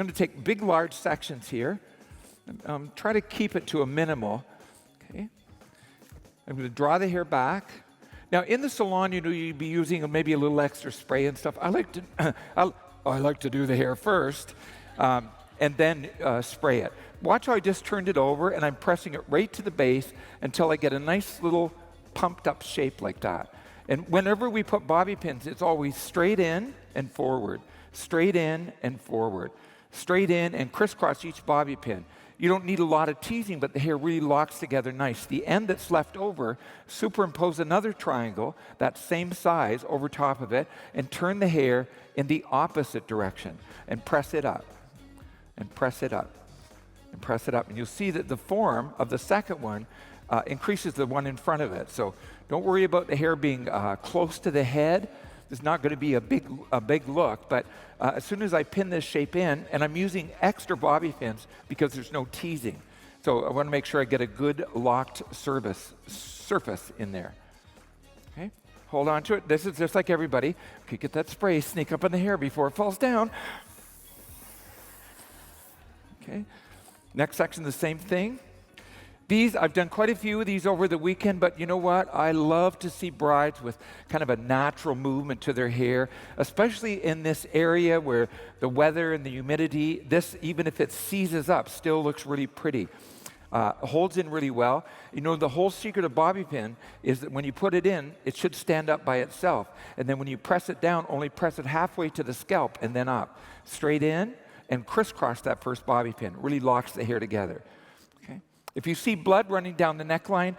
going to take big, large sections here. Try to keep it to a minimal. Okay. I'm going to draw the hair back. Now, in the salon, you'd be using maybe a little extra spray and stuff. I like to do the hair first, and then spray it. Watch how I just turned it over, and I'm pressing it right to the base until I get a nice little pumped up shape like that. And whenever we put bobby pins, it's always straight in and forward, straight in and forward, straight in and crisscross each bobby pin. You don't need a lot of teasing, but the hair really locks together nice. The end that's left over, superimpose another triangle, that same size, over top of it, and turn the hair in the opposite direction, and press it up, and press it up, and press it up. And you'll see that the form of the second one increases the one in front of it. So don't worry about the hair being close to the head. There's not going to be a big look, but as soon as I pin this shape in, and I'm using extra bobby pins because there's no teasing. So I want to make sure I get a good locked surface in there. Okay, hold on to it. This is just like everybody. Okay, get that spray, sneak up in the hair before it falls down. Okay, next section, the same thing. These, I've done quite a few of these over the weekend, but you know what? I love to see brides with kind of a natural movement to their hair, especially in this area where the weather and the humidity, this, even if it seizes up, still looks really pretty. Holds in really well. You know, the whole secret of bobby pin is that when you put it in, it should stand up by itself. And then when you press it down, only press it halfway to the scalp and then up. Straight in and crisscross that first bobby pin. Really locks the hair together. If you see blood running down the neckline,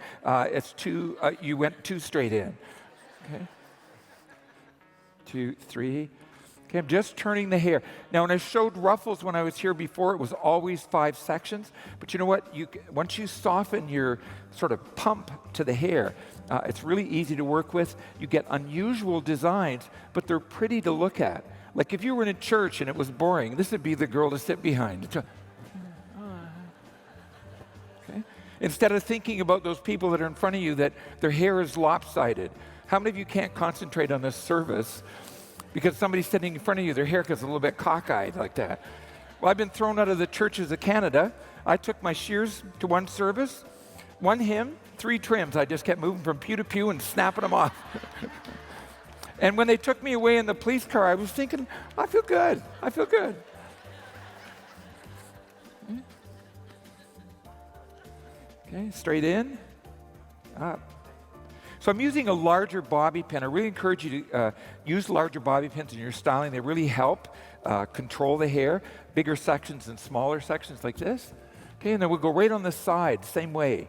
you went too straight in. Okay. 2, 3. Okay, I'm just turning the hair. Now, when I showed ruffles when I was here before, it was always 5 sections. But you know what? Once you soften your sort of pump to the hair, it's really easy to work with. You get unusual designs, but they're pretty to look at. Like if you were in a church and it was boring, this would be the girl to sit behind. Instead of thinking about those people that are in front of you that their hair is lopsided. How many of you can't concentrate on this service because somebody's sitting in front of you, their hair gets a little bit cockeyed like that? Well, I've been thrown out of the churches of Canada. I took my shears to one service, one hymn, 3 trims. I just kept moving from pew to pew and snapping them off. And when they took me away in the police car, I was thinking, I feel good. I feel good. Okay, straight in, up. So I'm using a larger bobby pin. I really encourage you to use larger bobby pins in your styling. They really help control the hair. Bigger sections and smaller sections like this. Okay, and then we'll go right on the side, same way.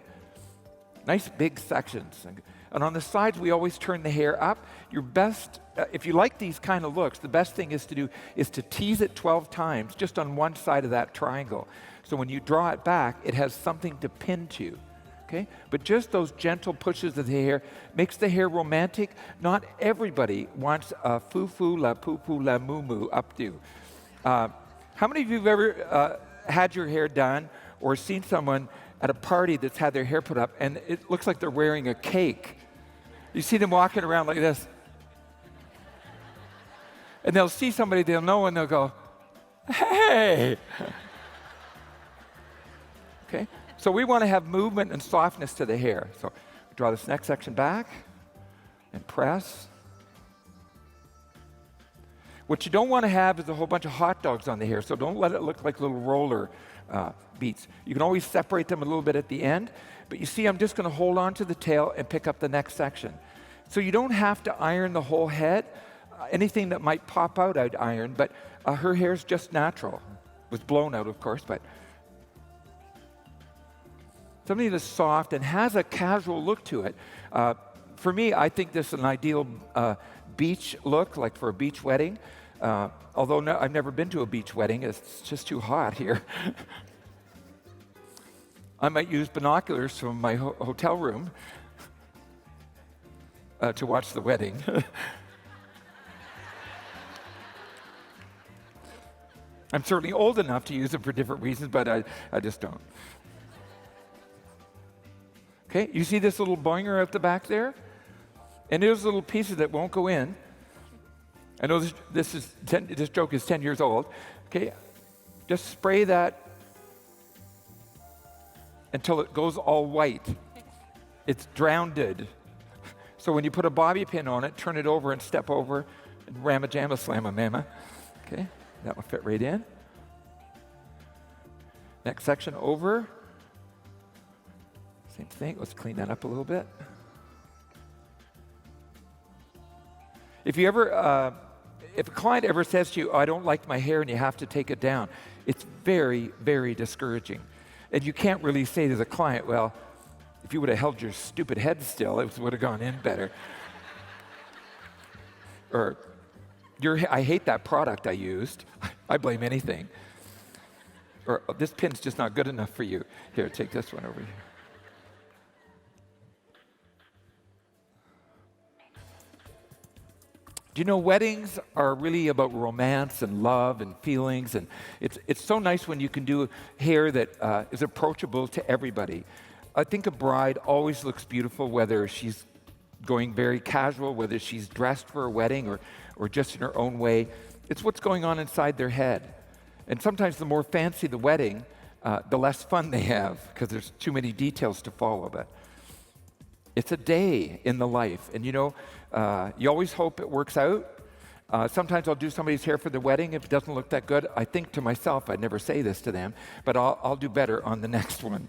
Nice big sections. And on the sides, we always turn the hair up. Your best, if you like these kind of looks, the best thing is to tease it 12 times just on one side of that triangle. So when you draw it back, it has something to pin to, okay? But just those gentle pushes of the hair makes the hair romantic. Not everybody wants a foo-foo, la poo-poo, la moo-moo updo. How many of you have ever had your hair done or seen someone at a party that's had their hair put up and it looks like they're wearing a cake? You see them walking around like this. And they'll see somebody they'll know and they'll go, hey! Okay, so we want to have movement and softness to the hair. So draw this next section back and press. What you don't want to have is a whole bunch of hot dogs on the hair, so don't let it look like little roller beats. You can always separate them a little bit at the end, but you see I'm just going to hold on to the tail and pick up the next section. So you don't have to iron the whole head. Anything that might pop out, I'd iron, but her hair's just natural. It was blown out, of course, but something that's soft and has a casual look to it. For me, I think this is an ideal beach look, like for a beach wedding. Although I've never been to a beach wedding. It's just too hot here. I might use binoculars from my hotel room to watch the wedding. I'm certainly old enough to use them for different reasons, but I just don't. Okay, you see this little boinger out the back there? And there's little pieces that won't go in. I know this joke is 10 years old. Okay, Just spray that until it goes all white. It's drowned. So when you put a bobby pin on it, turn it over and step over and ram-a-jamma, slam-a-mamma. Okay, that will fit right in. Next section over. Same thing. Let's clean that up a little bit. If a client ever says to you, "I don't like my hair," and you have to take it down, it's very, very discouraging. And you can't really say to the client, "Well, if you would have held your stupid head still, it would have gone in better." Or, "I hate that product I used. I blame anything." Or, "This pin's just not good enough for you. Here, take this one over here." Do you know weddings are really about romance and love and feelings, and it's so nice when you can do hair that is approachable to everybody. I think a bride always looks beautiful, whether she's going very casual, whether she's dressed for a wedding or just in her own way. It's what's going on inside their head. And sometimes the more fancy the wedding, the less fun they have because there's too many details to follow. But it's a day in the life. And you always hope it works out. Sometimes I'll do somebody's hair for the wedding. If it doesn't look that good, I think to myself, I'd never say this to them, but I'll do better on the next one.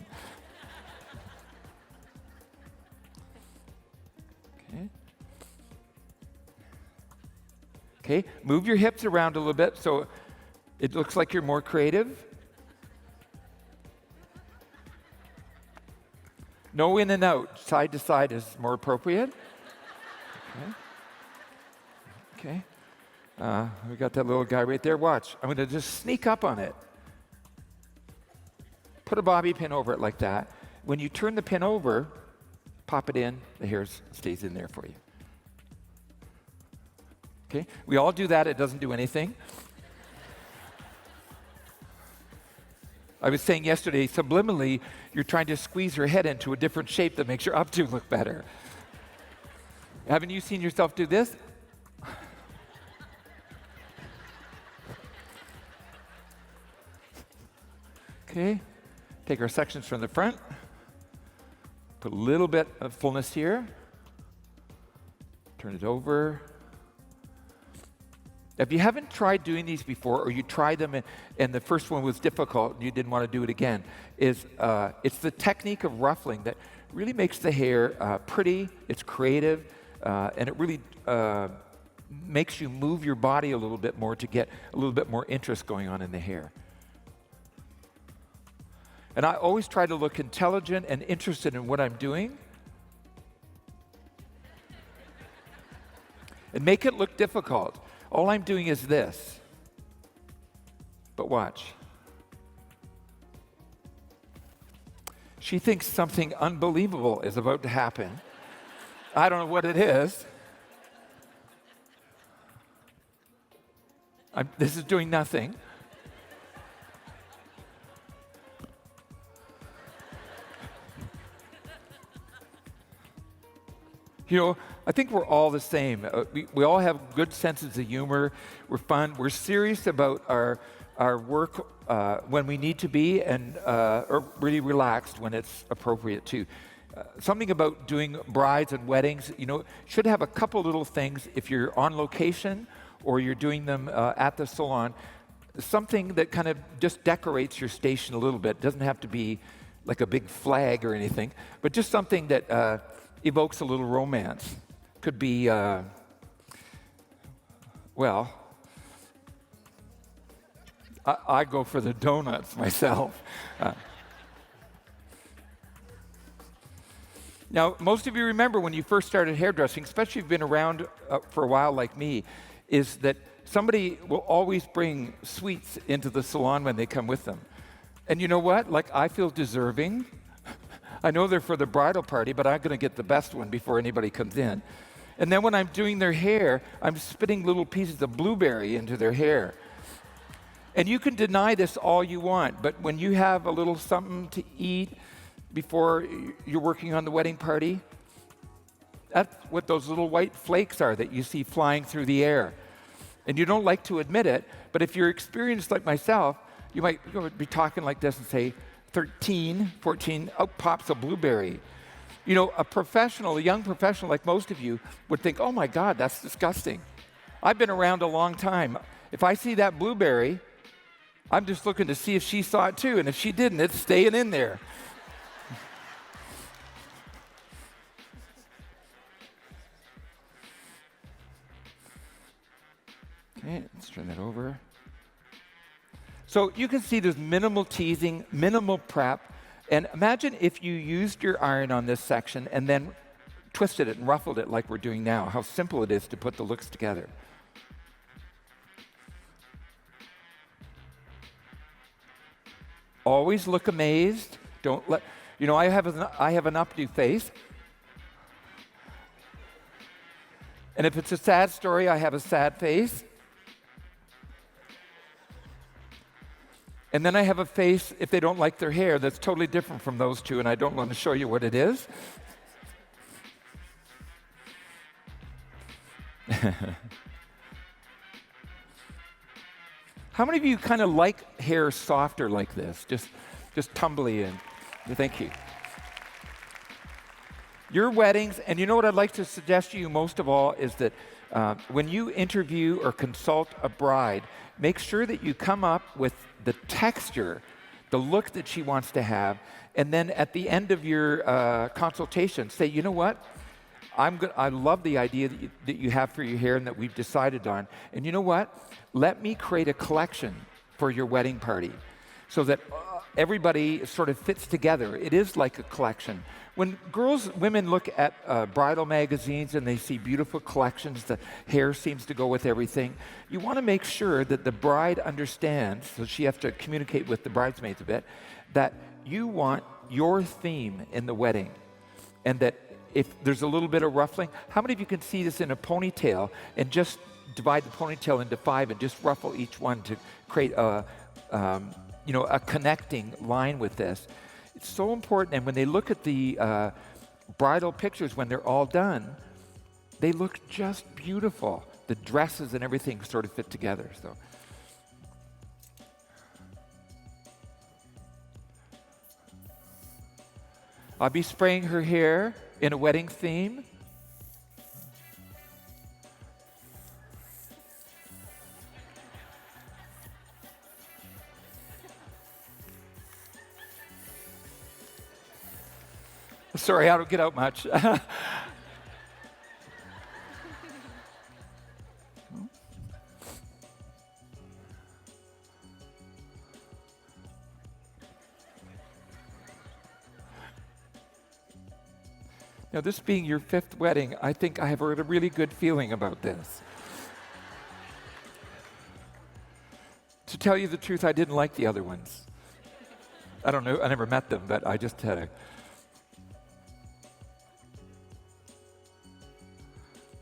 Okay, move your hips around a little bit so it looks like you're more creative. No in and out, side to side is more appropriate. Okay. We got that little guy right there. Watch, I'm going to just sneak up on it. Put a bobby pin over it like that. When you turn the pin over, pop it in, the hair stays in there for you. Okay, we all do that, it doesn't do anything. I was saying yesterday, subliminally, you're trying to squeeze your head into a different shape that makes your updo look better. Haven't you seen yourself do this? Okay, take our sections from the front. Put a little bit of fullness here. Turn it over. If you haven't tried doing these before, or you tried them and the first one was difficult and you didn't want to do it again, it's the technique of ruffling that really makes the hair pretty, it's creative, and it really makes you move your body a little bit more to get a little bit more interest going on in the hair. And I always try to look intelligent and interested in what I'm doing and make it look difficult. All I'm doing is this. But watch. She thinks something unbelievable is about to happen. I don't know what it is. This is doing nothing. I think we're all the same. We all have good senses of humor. We're fun. We're serious about our work when we need to be, and or really relaxed when it's appropriate too. Something about doing brides and weddings, should have a couple little things if you're on location or you're doing them at the salon. Something that kind of just decorates your station a little bit. It doesn't have to be like a big flag or anything, but just something that evokes a little romance. Could be, I go for the donuts myself. Now, most of you remember when you first started hairdressing, especially if you've been around for a while like me, is that somebody will always bring sweets into the salon when they come with them. And you know what? I feel deserving. I know they're for the bridal party, but I'm going to get the best one before anybody comes in. And then when I'm doing their hair, I'm spitting little pieces of blueberry into their hair. And you can deny this all you want, but when you have a little something to eat before you're working on the wedding party, that's what those little white flakes are that you see flying through the air. And you don't like to admit it, but if you're experienced like myself, you might be talking like this and say, 13, 14, out pops a blueberry. You know, a young professional like most of you would think, oh my God, that's disgusting. I've been around a long time. If I see that blueberry, I'm just looking to see if she saw it too, and if she didn't, it's staying in there. Okay, let's turn that over. So you can see there's minimal teasing, minimal prep, and imagine if you used your iron on this section and then twisted it and ruffled it like we're doing now, how simple it is to put the looks together. Always look amazed. Don't let, you know, I have an updo face. And if it's a sad story, I have a sad face. And then I have a face, if they don't like their hair, that's totally different from those two, and I don't want to show you what it is. How many of you kind of like hair softer like this, just tumbly in? Thank you. Your weddings, and you know what I'd like to suggest to you most of all is that when you interview or consult a bride, make sure that you come up with the texture, the look that she wants to have, and then at the end of your consultation, say, you know what? I love the idea that you have for your hair and that we've decided on. And you know what? Let me create a collection for your wedding party so that everybody sort of fits together. It is like a collection. When women look at bridal magazines and they see beautiful collections, the hair seems to go with everything, you want to make sure that the bride understands, so she has to communicate with the bridesmaids a bit, that you want your theme in the wedding. And that if there's a little bit of ruffling, how many of you can see this in a ponytail and just divide the ponytail into 5 and just ruffle each one to create a connecting line with this? It's so important, and when they look at the bridal pictures when they're all done, they look just beautiful. The dresses and everything sort of fit together. So, I'll be spraying her hair in a wedding theme. Sorry, I don't get out much. Now, this being your 5th wedding, I think I have a really good feeling about this. To tell you the truth, I didn't like the other ones. I don't know, I never met them, but I just had a...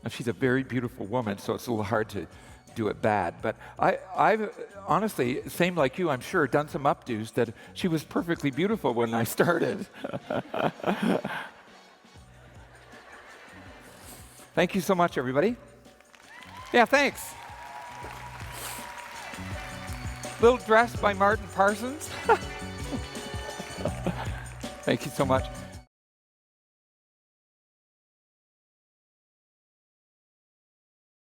Now, she's a very beautiful woman, so it's a little hard to do it bad. But I've honestly, same like you, I'm sure, done some updos that she was perfectly beautiful when I started. Thank you so much, everybody. Yeah, thanks. Little dress by Parsons. Thank you so much.